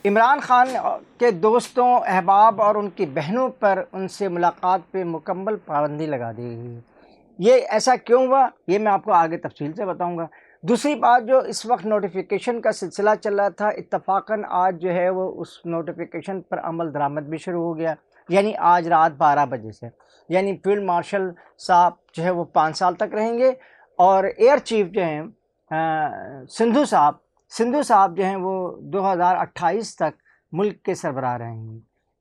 عمران خان کے دوستوں، احباب اور ان کی بہنوں پر ان سے ملاقات پہ مکمل پابندی لگا دی گئی ہے۔ یہ ایسا کیوں ہوا، یہ میں آپ کو آگے تفصیل سے بتاؤں گا۔ دوسری بات، جو اس وقت نوٹیفیکیشن کا سلسلہ چل رہا تھا، اتفاقاً آج جو ہے وہ اس نوٹیفیکیشن پر عمل درآمد بھی شروع ہو گیا، یعنی آج رات 12 بجے سے، یعنی فیلڈ مارشل صاحب جو ہے وہ 5 سال تک رہیں گے، اور ایئر چیف جو ہیں سندھو صاحب جو ہیں وہ 2028 تک ملک کے سربراہ رہیں گے۔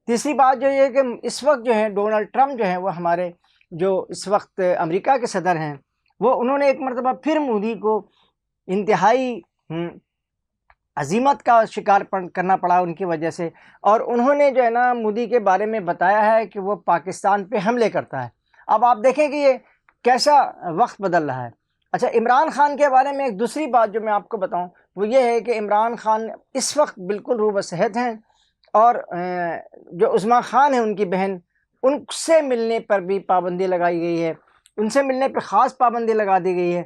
تیسری بات جو یہ ہے کہ اس وقت جو ہے ڈونلڈ ٹرمپ جو ہیں وہ ہمارے جو اس وقت امریکہ کے صدر ہیں، وہ انہوں نے ایک مرتبہ پھر مودی کو انتہائی عزیمت کا شکار کرنا پڑا ان کی وجہ سے، اور انہوں نے جو ہے نا مودی کے بارے میں بتایا ہے کہ وہ پاکستان پہ حملے کرتا ہے۔ اب آپ دیکھیں کہ یہ کیسا وقت بدل رہا ہے۔ اچھا، عمران خان کے بارے میں ایک دوسری بات جو میں آپ کو بتاؤں وہ یہ ہے کہ عمران خان اس وقت بالکل روح و صحت ہیں، اور جو عظمیٰ خان ہیں ان کی بہن، ان سے ملنے پر بھی پابندی لگائی گئی ہے، ان سے ملنے پر خاص پابندی لگا دی گئی ہے،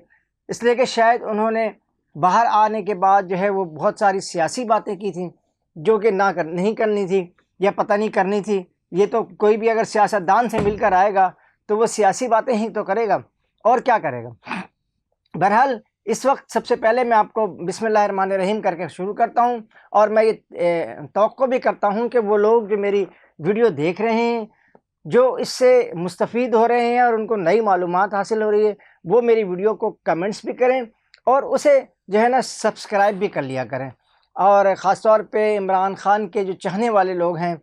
اس لیے کہ شاید انہوں نے باہر آنے کے بعد جو ہے وہ بہت ساری سیاسی باتیں کی تھیں جو کہ نہیں کرنی تھی، یا پتہ نہیں کرنی تھی۔ یہ تو کوئی بھی اگر سیاستدان سے مل کر آئے گا تو وہ سیاسی باتیں ہی تو کرے گا، اور کیا کرے گا۔ بہرحال اس وقت سب سے پہلے میں آپ کو بسم اللہ الرحمن الرحیم کر کے شروع کرتا ہوں، اور میں یہ توقع بھی کرتا ہوں کہ وہ لوگ جو میری ویڈیو دیکھ رہے ہیں، جو اس سے مستفید ہو رہے ہیں اور ان کو نئی معلومات حاصل ہو رہی ہے، وہ میری ویڈیو کو کمنٹس بھی کریں اور اسے جو ہے نا سبسکرائب بھی کر لیا کریں۔ اور خاص طور پہ عمران خان کے جو چاہنے والے لوگ ہیں،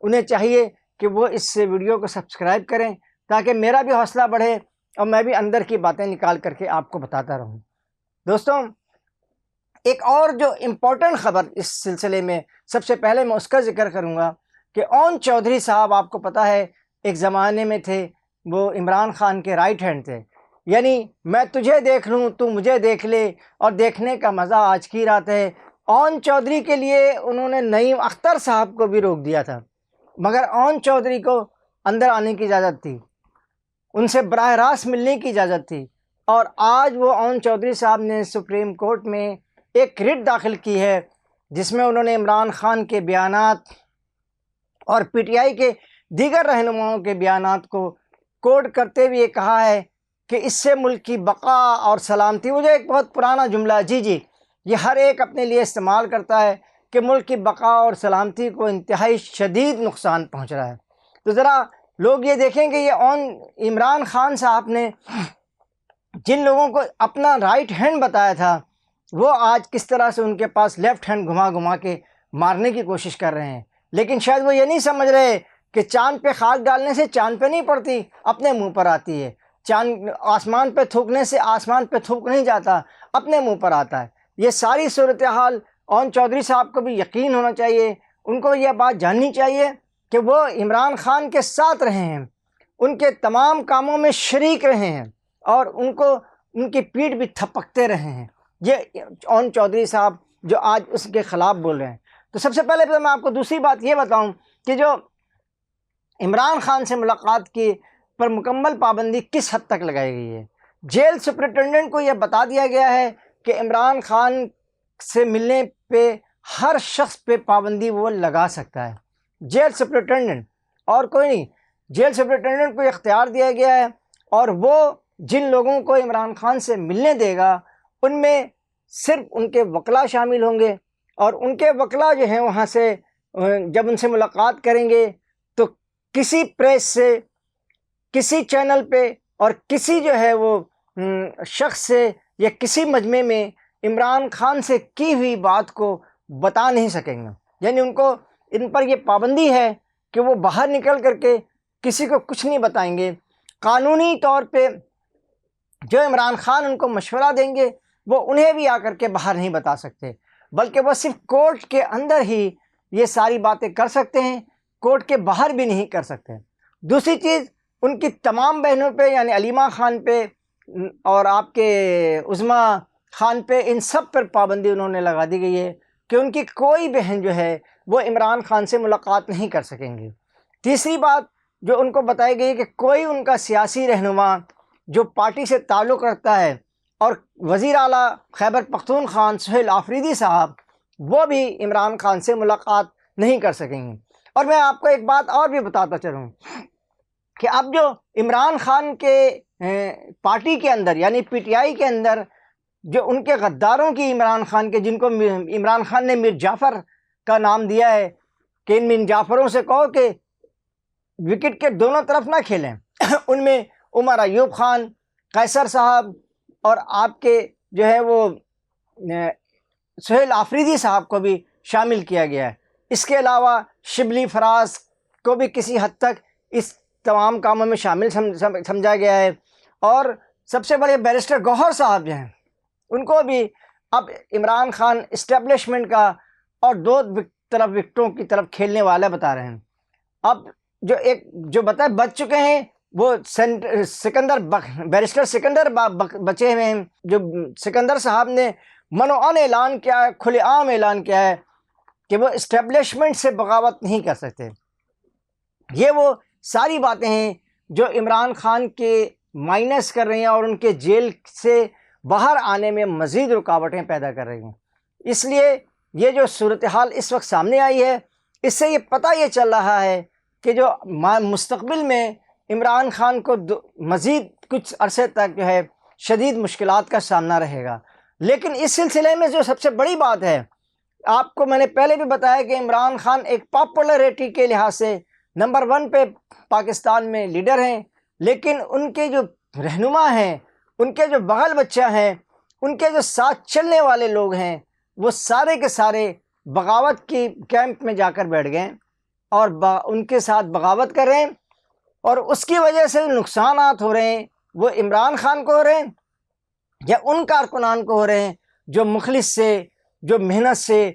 انہیں چاہیے کہ وہ اس ویڈیو کو سبسکرائب کریں تاکہ میرا بھی حوصلہ بڑھے اور میں بھی اندر کی باتیں نکال کر کے آپ کو بتاتا رہوں۔ دوستوں، ایک اور جو امپورٹنٹ خبر اس سلسلے میں، سب سے پہلے میں اس کا ذکر کروں گا کہ اون چودھری صاحب آپ کو پتہ ہے ایک زمانے میں تھے، وہ عمران خان کے رائٹ ہینڈ تھے، یعنی میں تجھے دیکھ لوں تو مجھے دیکھ لے، اور دیکھنے کا مزہ آج کی رات ہے۔ اون چودھری کے لیے انہوں نے نعیم اختر صاحب کو بھی روک دیا تھا، مگر اون چودھری کو اندر آنے کی اجازت تھی، ان سے براہ راست ملنے کی اجازت تھی، اور آج وہ اون چودھری صاحب نے سپریم کورٹ میں ایک رٹ داخل کی ہے جس میں انہوں نے عمران خان کے بیانات اور پی ٹی آئی کے دیگر رہنماؤں کے بیانات کو کوٹ کرتے ہوئے کہا ہے کہ اس سے ملک کی بقا اور سلامتی، مجھے ایک بہت پرانا جملہ جی یہ ہر ایک اپنے لیے استعمال کرتا ہے کہ ملک کی بقا اور سلامتی کو انتہائی شدید نقصان پہنچ رہا ہے۔ تو ذرا لوگ یہ دیکھیں کہ یہ عمران خان صاحب نے جن لوگوں کو اپنا رائٹ ہینڈ بتایا تھا، وہ آج کس طرح سے ان کے پاس لیفٹ ہینڈ گھما گھما کے مارنے کی کوشش کر رہے ہیں۔ لیکن شاید وہ یہ نہیں سمجھ رہے کہ چاند پہ خاک ڈالنے سے چاند پہ نہیں پڑتی، اپنے منہ پر آتی ہے۔ چاند آسمان پہ تھوکنے سے آسمان پہ تھوک نہیں جاتا، اپنے منہ پر آتا ہے۔ یہ ساری صورتحال اون چودھری صاحب کو بھی یقین ہونا چاہیے، ان کو یہ بات جاننی چاہیے کہ وہ عمران خان کے ساتھ رہے ہیں، ان کے تمام کاموں میں شریک رہے ہیں، اور ان کی پیٹھ بھی تھپکتے رہے ہیں، یہ اون چودھری صاحب جو آج اس کے خلاف بول رہے ہیں۔ تو سب سے پہلے میں آپ کو دوسری بات یہ بتاؤں کہ جو عمران خان سے ملاقات کی پر مکمل پابندی کس حد تک لگائی گئی ہے۔ جیل سپرنٹنڈنٹ کو یہ بتا دیا گیا ہے کہ عمران خان سے ملنے پہ ہر شخص پہ پابندی وہ لگا سکتا ہے، جیل سپرنٹنڈنٹ اور کوئی نہیں۔ جیل سپرنٹنڈنٹ کو اختیار دیا گیا ہے، اور وہ جن لوگوں کو عمران خان سے ملنے دے گا ان میں صرف ان کے وکلاء شامل ہوں گے، اور ان کے وکلاء جو ہیں وہاں سے جب ان سے ملاقات کریں گے تو کسی پریس سے، کسی چینل پہ، اور کسی جو ہے وہ شخص سے یا کسی مجمع میں عمران خان سے کی ہوئی بات کو بتا نہیں سکیں گے، یعنی ان پر یہ پابندی ہے کہ وہ باہر نکل کر کے کسی کو کچھ نہیں بتائیں گے۔ قانونی طور پہ جو عمران خان ان کو مشورہ دیں گے وہ انہیں بھی آ کر کے باہر نہیں بتا سکتے، بلکہ وہ صرف کورٹ کے اندر ہی یہ ساری باتیں کر سکتے ہیں، کورٹ کے باہر بھی نہیں کر سکتے۔ دوسری چیز، ان کی تمام بہنوں پہ، یعنی علیمہ خان پہ اور آپ کے عظمیٰ خان پہ، ان سب پر پابندی انہوں نے لگا دی گئی ہے کہ ان کی کوئی بہن جو ہے وہ عمران خان سے ملاقات نہیں کر سکیں گے۔ تیسری بات جو ان کو بتائی گئی کہ کوئی ان کا سیاسی رہنما جو پارٹی سے تعلق رکھتا ہے، اور وزیر اعلیٰ خیبر پختونخوا سہیل آفریدی صاحب وہ بھی عمران خان سے ملاقات نہیں کر سکیں گے۔ اور میں آپ کو ایک بات اور بھی بتاتا چلوں کہ اب جو عمران خان کے پارٹی کے اندر یعنی پی ٹی آئی کے اندر جو ان کے غداروں کی عمران خان کے، جن کو عمران خان نے میر جعفر کا نام دیا ہے کہ ان میر جعفروں سے کہو کہ وکٹ کے دونوں طرف نہ کھیلیں ان میں عمر ایوب خان، قیصر صاحب اور آپ کے جو ہے وہ سہیل آفریدی صاحب کو بھی شامل کیا گیا ہے۔ اس کے علاوہ شبلی فراز کو بھی کسی حد تک اس تمام کاموں میں شامل سمجھا گیا ہے، اور سب سے بڑے بیرسٹر گوہر صاحب جو ہیں ان کو بھی اب عمران خان اسٹیبلشمنٹ کا اور دو طرف وکٹوں کی طرف کھیلنے والا بتا رہے ہیں۔ اب جو بچ چکے ہیں وہ بیرسٹر سکندر بچے ہوئے ہیں، جو سکندر صاحب نے منوعن اعلان کیا ہے، کھلے عام اعلان کیا ہے کہ وہ اسٹیبلشمنٹ سے بغاوت نہیں کر سکتے۔ یہ وہ ساری باتیں ہیں جو عمران خان کے مائنس کر رہی ہیں اور ان کے جیل سے باہر آنے میں مزید رکاوٹیں پیدا کر رہی ہیں۔ اس لیے یہ جو صورتحال اس وقت سامنے آئی ہے، اس سے یہ پتہ یہ چل رہا ہے کہ جو مستقبل میں عمران خان کو مزید کچھ عرصے تک جو ہے شدید مشکلات کا سامنا رہے گا۔ لیکن اس سلسلے میں جو سب سے بڑی بات ہے، آپ کو میں نے پہلے بھی بتایا کہ عمران خان ایک پاپولیرٹی کے لحاظ سے نمبر 1 پہ پاکستان میں لیڈر ہیں، لیکن ان کے جو رہنما ہیں، ان کے جو بغل بچہ ہیں، ان کے جو ساتھ چلنے والے لوگ ہیں، وہ سارے کے سارے بغاوت کی کیمپ میں جا کر بیٹھ گئے اور ان کے ساتھ بغاوت کر رہے ہیں، اور اس کی وجہ سے نقصانات ہو رہے ہیں وہ عمران خان کو ہو رہے ہیں یا ان کارکنان کو ہو رہے ہیں جو مخلص سے، جو محنت سے،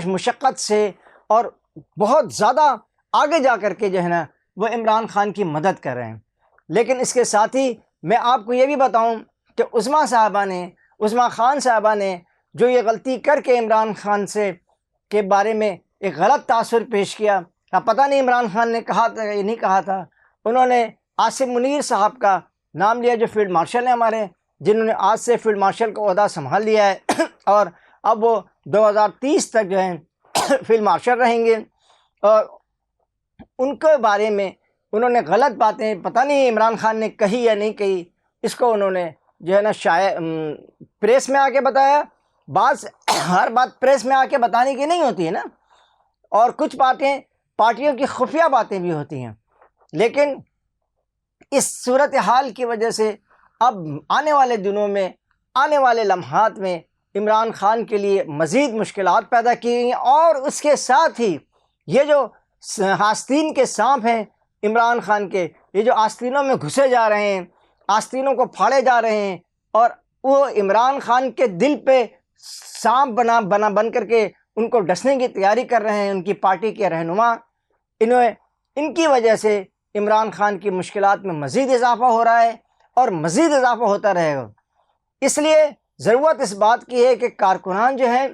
مشقت سے اور بہت زیادہ آگے جا کر کے جو ہے نا وہ عمران خان کی مدد کر رہے ہیں۔ لیکن اس کے ساتھ ہی میں آپ کو یہ بھی بتاؤں کہ عظمیٰ خان صاحبہ نے جو یہ غلطی کر کے عمران خان کے بارے میں ایک غلط تاثر پیش کیا، پتہ نہیں عمران خان نے کہا تھا یا نہیں کہا تھا، انہوں نے عاصم منیر صاحب کا نام لیا جو فیلڈ مارشل ہیں ہمارے، جنہوں نے آج سے فیلڈ مارشل کا عہدہ سنبھال لیا ہے اور اب وہ 2030 تک جو ہیں فیلڈ مارشل رہیں گے، اور ان کے بارے میں انہوں نے غلط باتیں پتہ نہیں عمران خان نے کہی یا نہیں کہی، اس کو انہوں نے جو ہے نا پریس میں آ کے بتایا۔ ہر بات پریس میں آ کے بتانے کی نہیں ہوتی ہے نا، اور کچھ باتیں پارٹیوں کی خفیہ باتیں بھی ہوتی ہیں، لیکن اس صورتحال کی وجہ سے اب آنے والے دنوں میں، آنے والے لمحات میں عمران خان کے لیے مزید مشکلات پیدا کی گئی ہیں، اور اس کے ساتھ ہی یہ جو آستین کے سانپ ہیں عمران خان کے، یہ جو آستینوں میں گھسے جا رہے ہیں، آستینوں کو پھاڑے جا رہے ہیں، اور وہ عمران خان کے دل پہ سانپ بن کر کے ان کو ڈسنے کی تیاری کر رہے ہیں ان کی پارٹی کے رہنما، ان کی وجہ سے عمران خان کی مشکلات میں مزید اضافہ ہو رہا ہے اور مزید اضافہ ہوتا رہے گا۔ اس لیے ضرورت اس بات کی ہے کہ کارکنان جو ہیں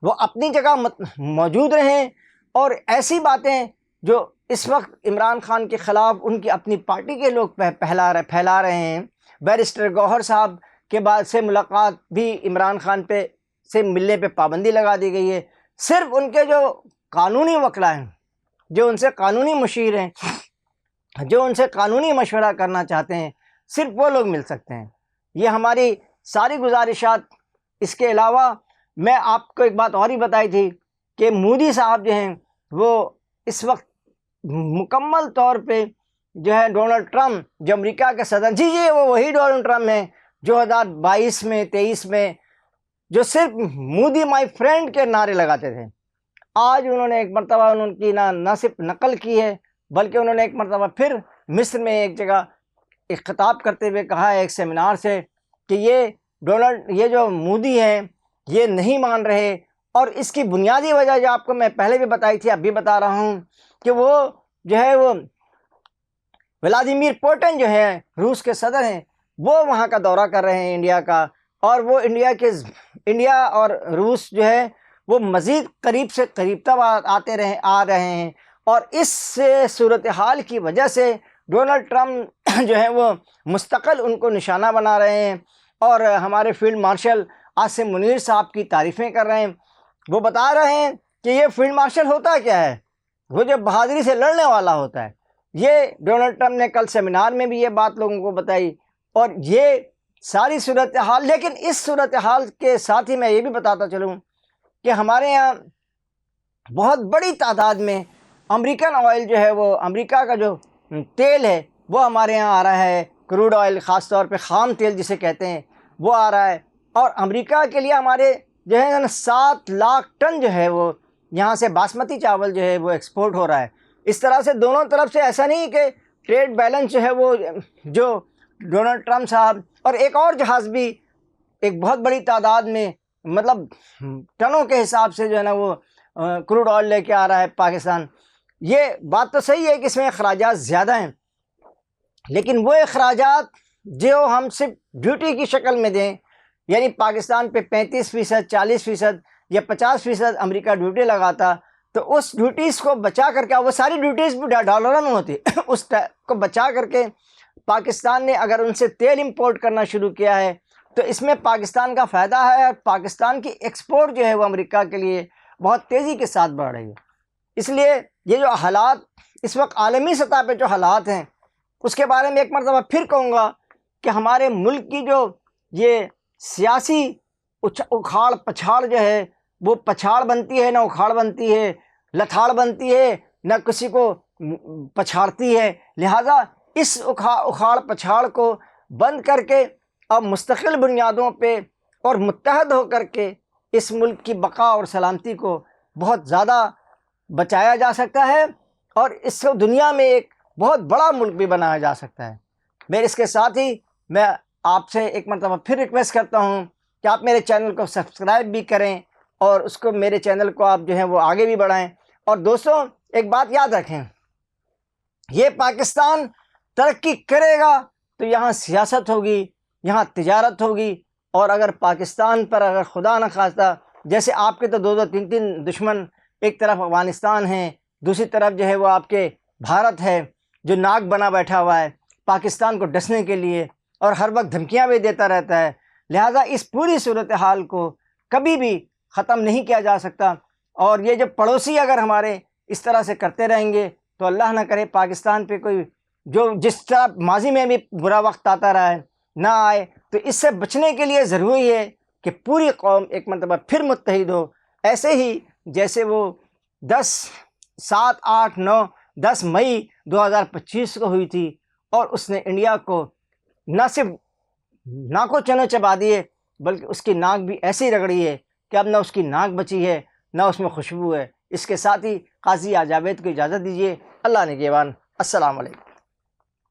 وہ اپنی جگہ موجود رہیں، اور ایسی باتیں جو اس وقت عمران خان کے خلاف ان کی اپنی پارٹی کے لوگ پھیلا رہے ہیں، بیرسٹر گوہر صاحب کے بعد سے ملاقات بھی عمران خان سے ملنے پہ پابندی لگا دی گئی ہے، صرف ان کے جو قانونی وکلا ہیں، جو ان سے قانونی مشیر ہیں، جو ان سے قانونی مشورہ کرنا چاہتے ہیں، صرف وہ لوگ مل سکتے ہیں۔ یہ ہماری ساری گزارشات۔ اس کے علاوہ میں آپ کو ایک بات اور ہی بتائی تھی کہ مودی صاحب جو ہیں وہ اس وقت مکمل طور پہ جو ہے ڈونلڈ ٹرمپ جو امریکہ کے صدر، جی وہ وہی ڈونلڈ ٹرمپ ہیں جو 2022 میں 23 میں جو صرف مودی مائی فرینڈ کے نعرے لگاتے تھے، آج انہوں نے ایک مرتبہ ان کی نہ صرف نقل کی ہے بلکہ انہوں نے ایک مرتبہ پھر مصر میں ایک جگہ ایک خطاب کرتے ہوئے کہا ہے ایک سیمینار سے کہ یہ جو مودی ہیں یہ نہیں مان رہے، اور اس کی بنیادی وجہ جو آپ کو میں پہلے بھی بتائی تھی اب بھی بتا رہا ہوں کہ وہ جو ہے وہ ولادیمیر پوٹن جو ہے روس کے صدر ہیں، وہ وہاں کا دورہ کر رہے ہیں انڈیا کا، اور وہ انڈیا اور روس جو ہے وہ مزید قریب سے قریب تب آ رہے ہیں، اور اس صورتحال کی وجہ سے ڈونلڈ ٹرمپ جو ہے وہ مستقل ان کو نشانہ بنا رہے ہیں، اور ہمارے فیلڈ مارشل عاصم منیر صاحب کی تعریفیں کر رہے ہیں۔ وہ بتا رہے ہیں کہ یہ فیلڈ مارشل ہوتا کیا ہے، وہ جو بہادری سے لڑنے والا ہوتا ہے۔ یہ ڈونلڈ ٹرمپ نے کل سیمینار میں بھی یہ بات لوگوں کو بتائی، اور یہ ساری صورتحال۔ لیکن اس صورتحال کے ساتھ ہی میں یہ بھی بتاتا چلوں کہ ہمارے یہاں بہت بڑی تعداد میں امریکن آئل جو ہے، وہ امریکہ کا جو تیل ہے وہ ہمارے یہاں آ رہا ہے، کروڈ آئل، خاص طور پہ خام تیل جسے کہتے ہیں، وہ آ رہا ہے۔ اور امریکہ کے لیے ہمارے جو ہے نا 7 لاکھ ٹن جو ہے وہ یہاں سے باسمتی چاول جو ہے وہ ایکسپورٹ ہو رہا ہے۔ اس طرح سے دونوں طرف سے ایسا نہیں کہ ٹریڈ بیلنس جو ہے وہ جو ڈونلڈ ٹرمپ صاحب اور ایک اور جہاز بھی ایک بہت بڑی تعداد میں، مطلب ٹنوں کے حساب سے جو ہے نا وہ کروڈ آئل لے کے آ رہا ہے پاکستان۔ یہ بات تو صحیح ہے کہ اس میں اخراجات زیادہ ہیں، لیکن وہ اخراجات جو ہم صرف ڈیوٹی کی شکل میں دیں، یعنی پاکستان پہ 35%، 40% یا 50% امریکہ ڈیوٹی لگاتا، تو اس ڈیوٹیز کو بچا کر کے، وہ ساری ڈیوٹیز بھی ڈالروں میں ہوتی اس کو بچا کر کے پاکستان نے اگر ان سے تیل امپورٹ کرنا شروع کیا ہے تو اس میں پاکستان کا فائدہ ہے، اور پاکستان کی ایکسپورٹ جو ہے وہ امریکہ کے لیے بہت تیزی کے ساتھ بڑھ رہی ہے۔ اس لیے یہ جو حالات اس وقت عالمی سطح پہ جو حالات ہیں، اس کے بارے میں ایک مرتبہ پھر کہوں گا کہ ہمارے ملک کی جو یہ سیاسی اکھاڑ پچھاڑ جو ہے، وہ پچھاڑ بنتی ہے نہ اکھاڑ بنتی ہے، لتھاڑ بنتی ہے نہ کسی کو پچھاڑتی ہے۔ لہٰذا اس اکھاڑ پچھاڑ کو بند کر کے اب مستقل بنیادوں پہ اور متحد ہو کر کے اس ملک کی بقا اور سلامتی کو بہت زیادہ بچایا جا سکتا ہے، اور اس کو دنیا میں ایک بہت بڑا ملک بھی بنایا جا سکتا ہے۔ میرے اس کے ساتھ ہی میں آپ سے ایک مرتبہ پھر ریکویسٹ کرتا ہوں کہ آپ میرے چینل کو سبسکرائب بھی کریں، اور اس کو میرے چینل کو آپ جو ہیں وہ آگے بھی بڑھائیں۔ اور دوستوں ایک بات یاد رکھیں، یہ پاکستان ترقی کرے گا تو یہاں سیاست ہوگی، یہاں تجارت ہوگی، اور اگر پاکستان پر اگر خدا نہ خواستہ جیسے آپ کے تو 2-3 دشمن، ایک طرف افغانستان ہیں، دوسری طرف جو ہے وہ آپ کے بھارت ہے جو ناک بنا بیٹھا ہوا ہے پاکستان کو ڈسنے کے لیے اور ہر وقت دھمکیاں بھی دیتا رہتا ہے۔ لہٰذا اس پوری صورتحال کو کبھی بھی ختم نہیں کیا جا سکتا، اور یہ جو پڑوسی اگر ہمارے اس طرح سے کرتے رہیں گے تو اللہ نہ کرے پاکستان پہ کوئی جو جس طرح ماضی میں بھی برا وقت آتا رہا ہے نہ آئے۔ تو اس سے بچنے کے لیے ضروری ہے کہ پوری قوم ایک مرتبہ پھر متحد ہو، ایسے ہی جیسے وہ 10 مئی 2025 کو ہوئی تھی، اور اس نے انڈیا کو نہ صرف ناکو چنو چبا دیے بلکہ اس کی ناک بھی ایسی رگڑی ہے کہ اب نہ اس کی ناک بچی ہے نہ اس میں خوشبو ہے۔ اس کے ساتھ ہی قاضی جاوید کو اجازت دیجیے۔ اللہ نگہبان۔ السلام علیکم۔